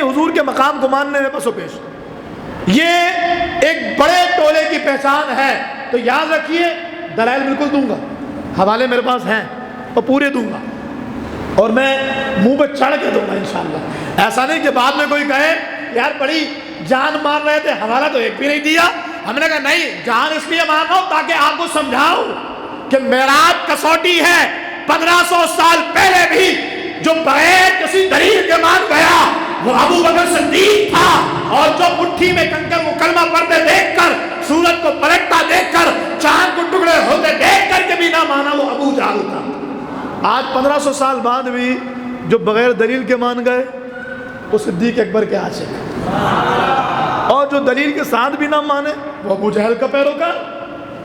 حضور کے مقام کو ماننے میں پس و پیش. یہ ایک بڑے ٹولے کی پہچان ہے. تو یاد رکھیے دلائل بالکل دوں گا, حوالے میرے پاس ہیں اور پورے دوں گا, اور میں منہ پہ چڑھ کے دوں گا انشاءاللہ. ایسا نہیں کہ بعد میں کوئی کہے یار بڑی جان مار رہے تھے, حوالہ تو ایک بھی نہیں دیا. ہم نے کہا نہیں, جان اس لیے مار رہا ہوں تاکہ آپ کو سمجھاؤں کہ معراج کسوٹی ہے. 1500 سال پہلے بھی جو بغیر کسی دلیل کے مان گیا وہ ابو بکر صدیق تھا, اور جو مٹھی میں کنکر وہ کلمہ پڑھتے دیکھ کر, سورج کو پلٹتا دیکھ کر, چاند کو ٹکڑے ہوتے دیکھ کر کے بھی نہ مانا وہ ابو جہل تھا. آج 1500 سال بعد بھی جو بغیر دلیل کے مان گئے وہ صدیق اکبر کے عاشق ہیں, اور جو دلیل کے ساتھ بھی نہ مانے وہ ابو جہل کا پیروکار.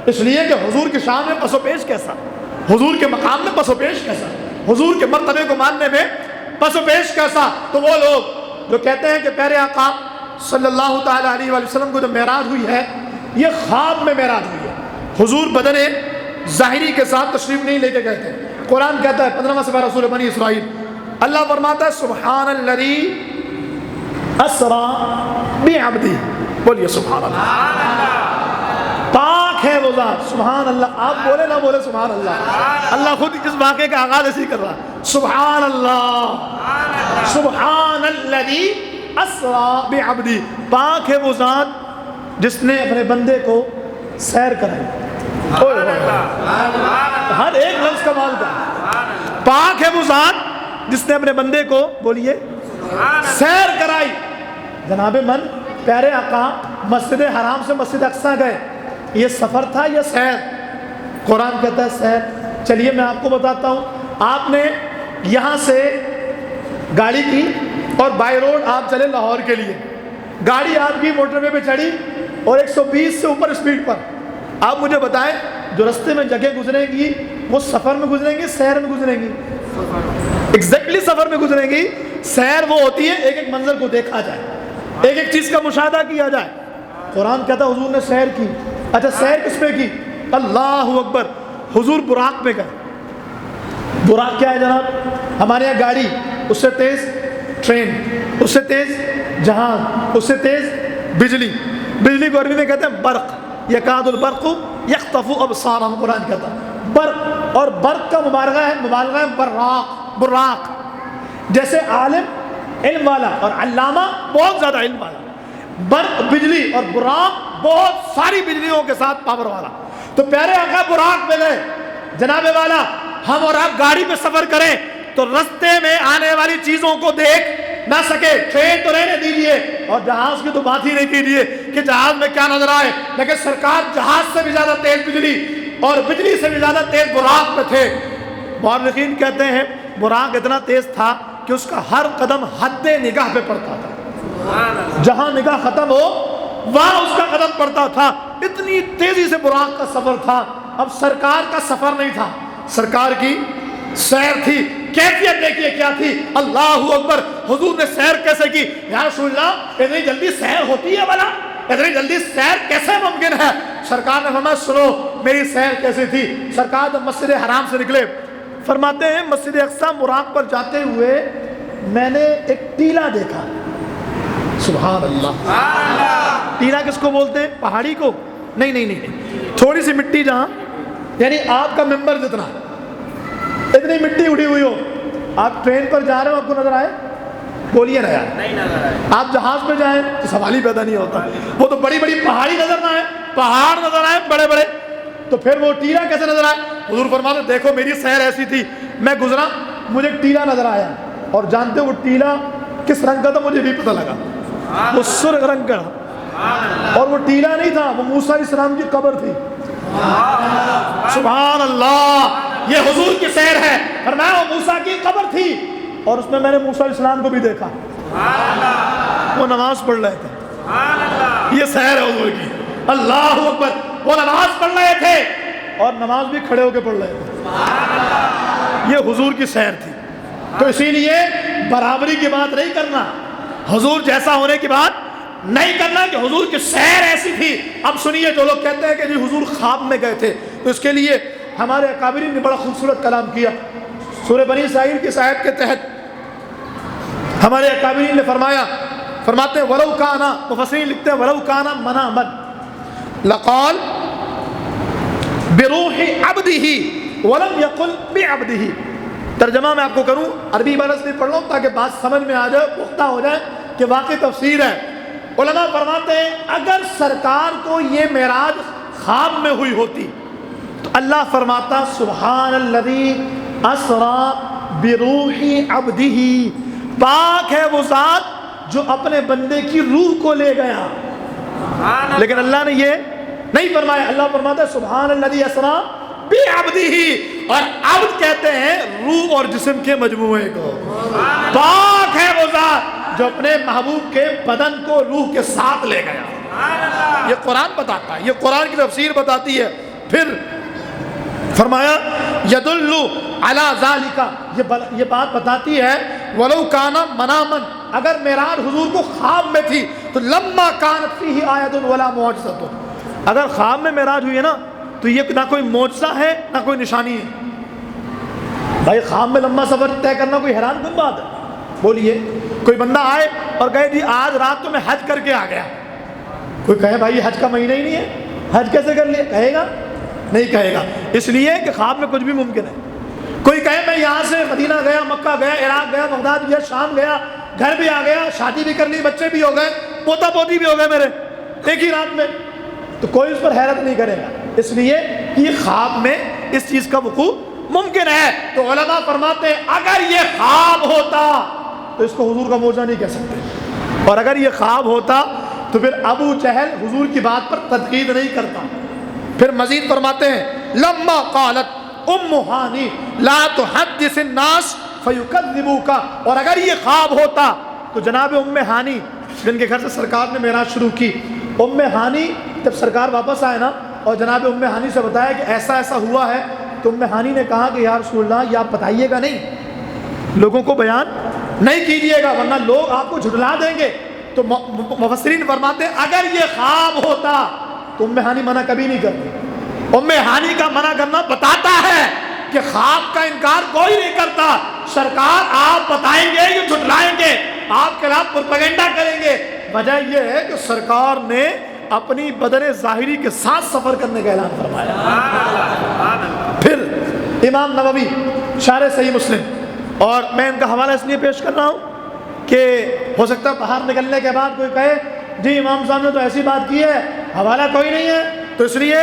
اس لیے کہ حضور کی شان میں پس و پیش کیسا, حضور کے مقام میں پس و پیش کیسا, حضور کے مرتبے کو ماننے میں پس و پیش کیسا. تو وہ لوگ جو کہتے ہیں کہ پیارے آقا صلی اللہ تعالیٰ علیہ وآلہ وسلم کو جو معراج ہوئی ہے یہ خواب میں معراج ہوئی ہے, حضور بدن ظاہری کے ساتھ تشریف نہیں لے کے گئے تھے. قرآن کہتا ہے 15واں سپارہ سورہ بنی اسرائیل, اللہ فرماتا ہے سبحان الذی اسرا بعبدہ, بولیے سبحان اللہ. پاک ہے وہ ذات, سبحان اللہ. آپ بولے نہ بولے سبحان اللہ, اللہ خود اس واقعے کا آغاز ایسے ہی کر رہا ہے, سبحان اللہ, سبحان الذی اسرا بعبدہ. پاک ہے وہ ذات جس نے اپنے بندے کو سیر کرائی. ہر ایک لفظ کمال کا. پاک ہے وہ ذات جس نے اپنے بندے کو, بولیے, سیر کرائی. جناب من پیارے آقا مسجد حرام سے مسجد اقصیٰ گئے, یہ سفر تھا یا سیر؟ قرآن کہتا ہے سیر. چلیے میں آپ کو بتاتا ہوں, آپ نے یہاں سے گاڑی کی اور بائی روڈ آپ چلے لاہور کے لیے, گاڑی آپ کی موٹر وے پہ چڑھی اور 120 سے اوپر اسپیڈ پر. آپ مجھے بتائیں جو رستے میں جگہ گزریں گی وہ سفر میں گزریں گی سیر میں گزریں گی؟ ایگزیکٹلی سفر میں گزریں گی. سیر وہ ہوتی ہے ایک ایک منظر کو دیکھا جائے, ایک ایک چیز کا مشاہدہ کیا جائے. قرآن کہتا ہے حضور نے سیر کی. اچھا سیر کس پہ کی؟ اللہ اکبر, حضور براق پہ گئے. براق کیا ہے جناب؟ ہمارے یہاں گاڑی, اس سے تیز ٹرین, اس سے تیز جہاز, اس سے تیز بجلی. بجلی کو عربی میں کہتے ہیں برق, یکاد البرق یخطف ابصارهم. قرآن کہتا ہے برق, اور برق کا مبالغہ ہے براق, براق. جیسے عالم علم والا اور علامہ بہت زیادہ علم والا, برق بجلی اور براق بہت ساری بجلیوں کے ساتھ پاور والا. تو پیارے آقا براق پہ گئے. جناب والا ہم اور آپ گاڑی پہ سفر کریں تو رستے میں آنے والی چیزوں کو دیکھ نہ سکے. ٹرین تو رہنے دیجیے, اور جہاز کی تو بات ہی نہیں کیجیے کہ جہاز میں کیا نظر آئے, لیکن سرکار جہاز سے بھی زیادہ تیز بجلی اور بجلی سے بھی زیادہ تیز براق پہ تھے. مورخین کہتے ہیں براق اتنا تیز تھا کہ اس کا ہر قدم حد نگاہ پہ پڑتا تھا. جہاں نگاہ ختم ہو وہاں اس کا قدم پڑتا تھا. اتنی تیزی سے براق کا سفر تھا. اب سرکار کا سفر نہیں تھا, سرکار کی سیر تھی. کیفیت دیکھیے کیا تھی, اللہ اکبر. حضور نے سیر کیسے کی؟ یا رسول اللہ اتنی جلدی سیر ہوتی ہے بھلا؟ اتنی جلدی سیر کیسے ممکن ہے؟ سرکار نے فرمایا سنو میری سیر کیسے تھی. سرکار جب مسجد حرام سے نکلے, فرماتے ہیں مسجد اقصیٰ براق پر جاتے ہوئے میں نے ایک ٹیلا دیکھا. سبحان اللہ. ٹیلا کس کو بولتے ہیں؟ پہاڑی کو؟ نہیں, تھوڑی سی مٹی جہاں, یعنی آپ کا ممبر جتنا, اتنی مٹی اڑی ہوئی ہو. آپ ٹرین پر جا رہے ہو, آپ کو نظر آئے؟ بولیے نا یار. نہیں نظر آئے. آپ جہاز پہ جائیں تو سوال ہی پیدا نہیں ہوتا. وہ تو بڑی بڑی پہاڑی نظر نہ آئے, پہاڑ نظر آئے بڑے بڑے, تو پھر وہ ٹیلا کیسے نظر آئے؟ حضور فرماتے دیکھو میری سیر ایسی تھی, میں گزرا مجھے ایک ٹیلا نظر آیا, اور جانتے وہ ٹیلا کس رنگ کا تھا مجھے بھی پتہ لگا, وہ سرخ رنگ کا. اور وہ ٹیلا نہیں تھا, وہ موسیٰ علیہ السلام کی قبر تھی. سبحان اللہ. یہ حضور کی سیر ہے. فرمایا وہ موسیٰ کی قبر تھی, اور اس میں نے موسیٰ علیہ السلام کو بھی دیکھا, وہ نماز پڑھ رہے تھے. یہ سیر ہے حضور کی. اللہ اکبر. وہ نماز پڑھ رہے تھے اور نماز بھی کھڑے ہو کے پڑھ رہے تھے. یہ حضور کی سیر تھی. تو اسی لیے برابری کی بات نہیں کرنا, حضور جیسا ہونے کی بات نہیں کرنا کہ حضور کی سیر ایسی تھی. اب سنیے جو لوگ کہتے ہیں کہ جی حضور خواب میں گئے تھے, تو اس کے لیے ہمارے اکابرین نے بڑا خوبصورت کلام کیا. سورہ بنی اسرائیل کی آیت کے تحت ہمارے اکابرین نے فرماتے ہیں ولو کانا، مفسرین لکھتے ہیں ولو کانا منامن لقال بروح عبدہ ولم یقل بعبدہ۔ ترجمہ میں آپ کو کروں، عربی عبارت سے پڑھ لوں تاکہ بات سمجھ میں آ جائے، پختہ ہو جائے کہ واقعی تفسیر ہے۔ علماء فرماتے ہیں اگر سرکار کو یہ معراج خواب میں ہوئی ہوتی تو اللہ فرماتا سبحان الذی اسریٰ بروح عبدہ، پاک ہے وہ ذات جو اپنے بندے کی روح کو لے گیا۔ لیکن اللہ نے یہ نہیں فرمایا، اللہ فرماتا ہے سبحان الذی اسریٰ بعبدہ، اور عبد کہتے ہیں روح اور جسم کے مجموعے کو۔ پاک ہے وہ ذات جو اپنے محبوب کے بدن کو روح کے ساتھ لے گیا۔ یہ قرآن بتاتا ہے، یہ قرآن کی تفسیر بتاتی ہے۔ پھر فرمایا یدل علی ذالک، یہ بات بتاتی ہے ولو کان منامن، اگر معراج حضور کو خواب میں تھی تو لما کانت فیہ آیۃ ولا معجزۃ، اگر خواب میں معراج ہوئی ہے نا تو یہ نہ کوئی معجزہ ہے نہ کوئی نشانی ہے۔ بھائی خواب میں لمبا سفر طے کرنا کوئی حیران کن بات ہے؟ بولیے کوئی بندہ آئے اور کہے جی آج رات تو میں حج کر کے آ گیا، کوئی کہے بھائی حج کا مہینہ ہی نہیں ہے، حج کیسے کر لیا؟ کہے گا؟ نہیں کہے گا، اس لیے کہ خواب میں کچھ بھی ممکن ہے۔ کوئی کہے میں یہاں سے مدینہ گیا، مکہ گیا، عراق گیا، بغداد گیا، شام گیا، گھر بھی آ گیا، شادی بھی کر لی، بچے بھی ہو گئے، پوتا پوتی بھی ہو گئے میرے ایک ہی رات میں، تو کوئی اس پر حیرت نہیں کرے گا، اس لیے کہ یہ خواب میں اس چیز کا وقوع ممکن ہے۔ تو علماء فرماتے ہیں اگر یہ خواب ہوتا تو اس کو حضور کا معجزہ نہیں کہہ سکتے، اور اگر یہ خواب ہوتا تو پھر ابو جہل حضور کی بات پر تنقید نہیں کرتا۔ پھر مزید فرماتے ہیں لما قالت ام ہانی لا تحدث الناس فیکذبوک، اور اگر یہ خواب ہوتا تو جناب ام ہانی جن کے گھر سے سرکار نے معراج شروع کی، ام ہانی جب سرکار واپس آئے نا اور جناب ام ہانی سے بتایا کہ ایسا ایسا ہوا ہے، تو ام ہانی نے کہا کہ یا رسول اللہ یہ آپ بتائیے گا نہیں، لوگوں کو بیان نہیں کیجیے گا ورنہ لوگ آپ کو جھٹلا دیں گے۔ تو مفسرین فرماتے ہیں اگر یہ خواب ہوتا تو ام ہانی منع کبھی نہیں کرتی۔ ام ہانی کا منع کرنا بتاتا ہے کہ خواب کا انکار کوئی نہیں کرتا، سرکار آپ بتائیں گے یہ جھٹلائیں گے، آپ کے خلاف پروپیگنڈا کریں گے۔ وجہ یہ ہے کہ سرکار نے اپنی بدن ظاہری کے ساتھ سفر کرنے کا اعلان فرمایا۔ پھر امام نووی شارح صحیح مسلم، اور میں ان کا حوالہ اس لیے پیش کر رہا ہوں کہ ہو سکتا ہے باہر نکلنے کے بعد کوئی کہے جی امام صاحب نے تو ایسی بات کی ہے، حوالہ کوئی نہیں ہے، تو اس لیے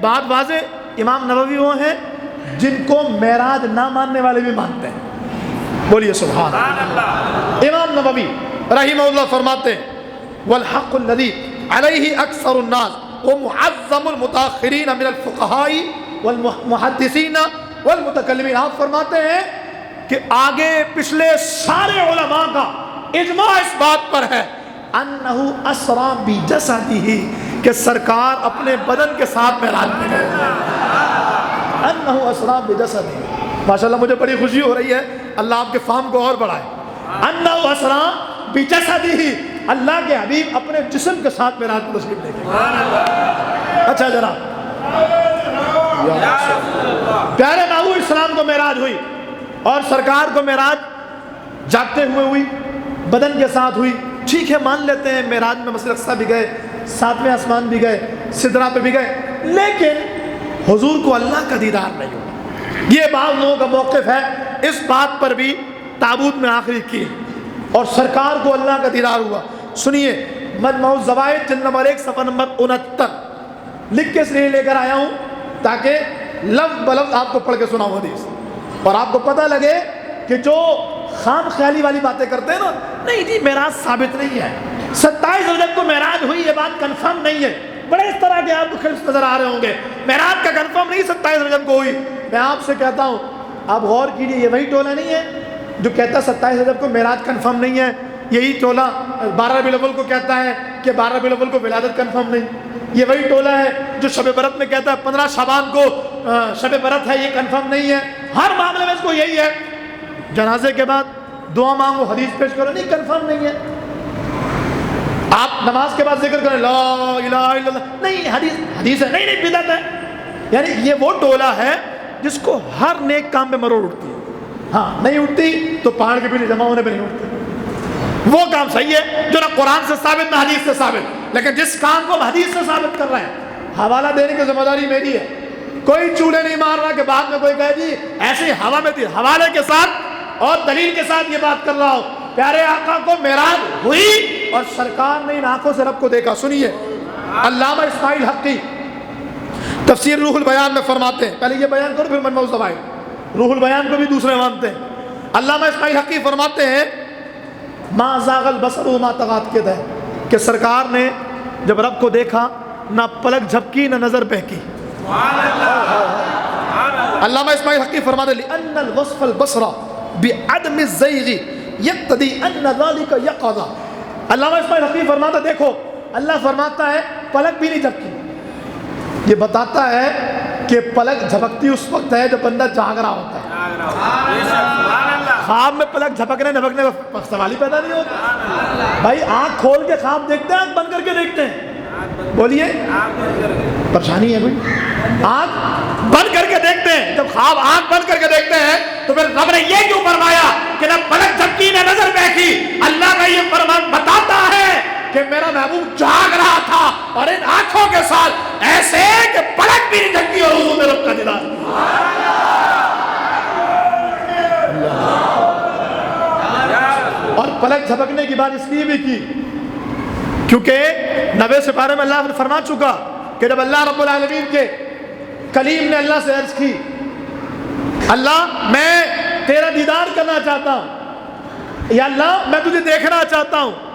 بات واضح، امام نووی وہ ہیں جن کو معراج نہ ماننے والے بھی مانتے ہیں، بولیے سبحان اللہ۔ امام نووی رحمہ اللہ فرماتے ہیں والحق الذی علیہ اکثر الناس ومعظم المتاخرین من الفقہاء والمحدثین والمتکلمین، آپ فرماتے ہیں کہ آگے پچھلے سارے علماء کا اجماع اس بات پر ہے انہ اسریٰ بجسدہ، کہ سرکار اپنے بدن کے ساتھ معراج میں گئے، انہ اسریٰ بجسدہ۔ ماشاءاللہ مجھے بڑی خوشی ہو رہی ہے، اللہ آپ کے فہم کو اور بڑھائے۔ انہ اسریٰ بجسدہ، اللہ کے حبیب اپنے جسم کے ساتھ معراج کو تشریف لے گئے۔ اچھا جناب، پیارے محبوب اسلام کو معراج ہوئی اور سرکار کو معراج جاگتے ہوئے ہوئی، بدن کے ساتھ ہوئی، ٹھیک ہے مان لیتے ہیں معراج میں مسجد اقصیٰ بھی گئے، ساتویں آسمان بھی گئے، سدرہ پہ بھی گئے، لیکن حضور کو اللہ کا دیدار نہیں ہوا۔ یہ بعض لوگوں کا موقف ہے، اس بات پر بھی تابوت میں آخری کی اور سرکار کو اللہ کا دیدار ہوا۔ سنیے مجمع الزوائد جلد نمبر 1 صفحہ نمبر 69 لکھ کے اس لیے لے کر آیا ہوں تاکہ لفظ بلفظ آپ کو پڑھ کے سناؤں حدیث، اور آپ کو پتہ لگے کہ جو خام خیالی والی باتیں کرتے ہیں نا، نہیں جی معراج ثابت نہیں ہے، 27 رجب کو معراج ہوئی، یہ بات کنفرم نہیں ہے۔ بڑے اس طرح کے آپ کو کلپس نظر آ رہے ہوں گے، معراج کا کنفرم نہیں 27 رجب کو ہوئی۔ میں آپ سے کہتا ہوں آپ غور کیجیے، یہ وہی ٹولہ نہیں ہے جو کہتا ہے 27 رجب کو معراج کنفرم نہیں ہے، یہی ٹولہ 12 ربیع الاول کو کہتا ہے کہ 12 ربیع الاول کو ولادت کنفرم نہیں، یہ وہی ٹولہ ہے جو شب برات میں کہتا ہے 15 شعبان کو شب برات ہے، یہ کنفرم نہیں ہے۔ ہر معاملے میں اس کو یہی ہے، جنازے کے بعد دعا مانگو، حدیث پیش کرو، نہیں کنفرم نہیں ہے۔ آپ نماز کے بعد ذکر کریں لا الہ الا اللہ، نہیں حدیث ہے، نہیں بدعت ہے۔ یعنی یہ وہ ٹولہ ہے جس کو ہر نیک کام میں مروڑ اٹھتی ہے، ہاں نہیں اٹھتی تو پہاڑ کے پیچھے جمع ہونے پہ نہیں اٹھتی۔ وہ کام صحیح ہے جو نہ قرآن سے ثابت نہ حدیث سے ثابت، لیکن جس کام کو حدیث سے ثابت کر رہے ہیں، حوالہ دینے کی ذمہ داری میری ہے۔ کوئی چولے نہیں مار رہا کہ بعد میں کوئی کہے جی ایسی ہوا میں تھی، حوالے کے ساتھ اور دلیل کے ساتھ یہ بات کر رہا ہوں۔ پیارے آقا کو معراج ہوئی اور سرکار نے ان آنکھوں سے رب کو دیکھا۔ سنیے علامہ اسماعیل حقی تفسیر روح البیان میں فرماتے ہیں، پہلے یہ بیان کرو پھر مجموع الزوائد، روح البیان کو بھی دوسرے مانتے ہیں۔ علامہ اسماعیل حقی فرماتے ہیں ما زاغ البصر وما طغت کے ہے کہ سرکار نے جب رب کو دیکھا نہ پلک جھپکی نہ نظر بہکی۔ علامہ اسماعیل حقی فرماتے ہیں لأن الوصف البصر بعدم الزیغ یقتضی ان ذلک یقظہ۔ علامہ اسماعیل حقی فرماتا دیکھو اللہ فرماتا ہے پلک بھی نہیں جھپکی، یہ بتاتا ہے کہ پلک جھپکتی اس وقت ہے جب بندہ جاگ رہا ہوتا ہے۔ خواب میں پلک جھپکنے جھپکنے کا سوال ہی پیدا نہیں ہوتا۔ بھائی آنکھ کھول کے خواب دیکھتے ہیں، آنکھ بند کر کے دیکھتے ہیں؟ بولیے پریشانی ہے کوئی؟ آنکھ بند کر کے دیکھتے ہیں، جب خواب آنکھ بند کر کے دیکھتے ہیں تو پھر رب نے یہ کیوں فرمایا کہ نہ پلک جھپکی نہ نظر بہکی؟ اللہ کا یہ فرمان بتاتا ہے کہ میرا محبوب جاگ رہا تھا اور ان آنکھوں کے ساتھ ایسے کہ پلک بھی نہیں جھپکی اور حضور نے رب کا دیدار۔ اور پلک جھپکنے کی بات اس لیے بھی کی کیونکہ 90 سپارے میں اللہ نے فرما چکا کہ جب اللہ رب العالمین کے کلیم نے اللہ سے عرض کی اللہ میں تیرا دیدار کرنا چاہتا ہوں، یا اللہ میں تجھے دیکھنا چاہتا ہوں،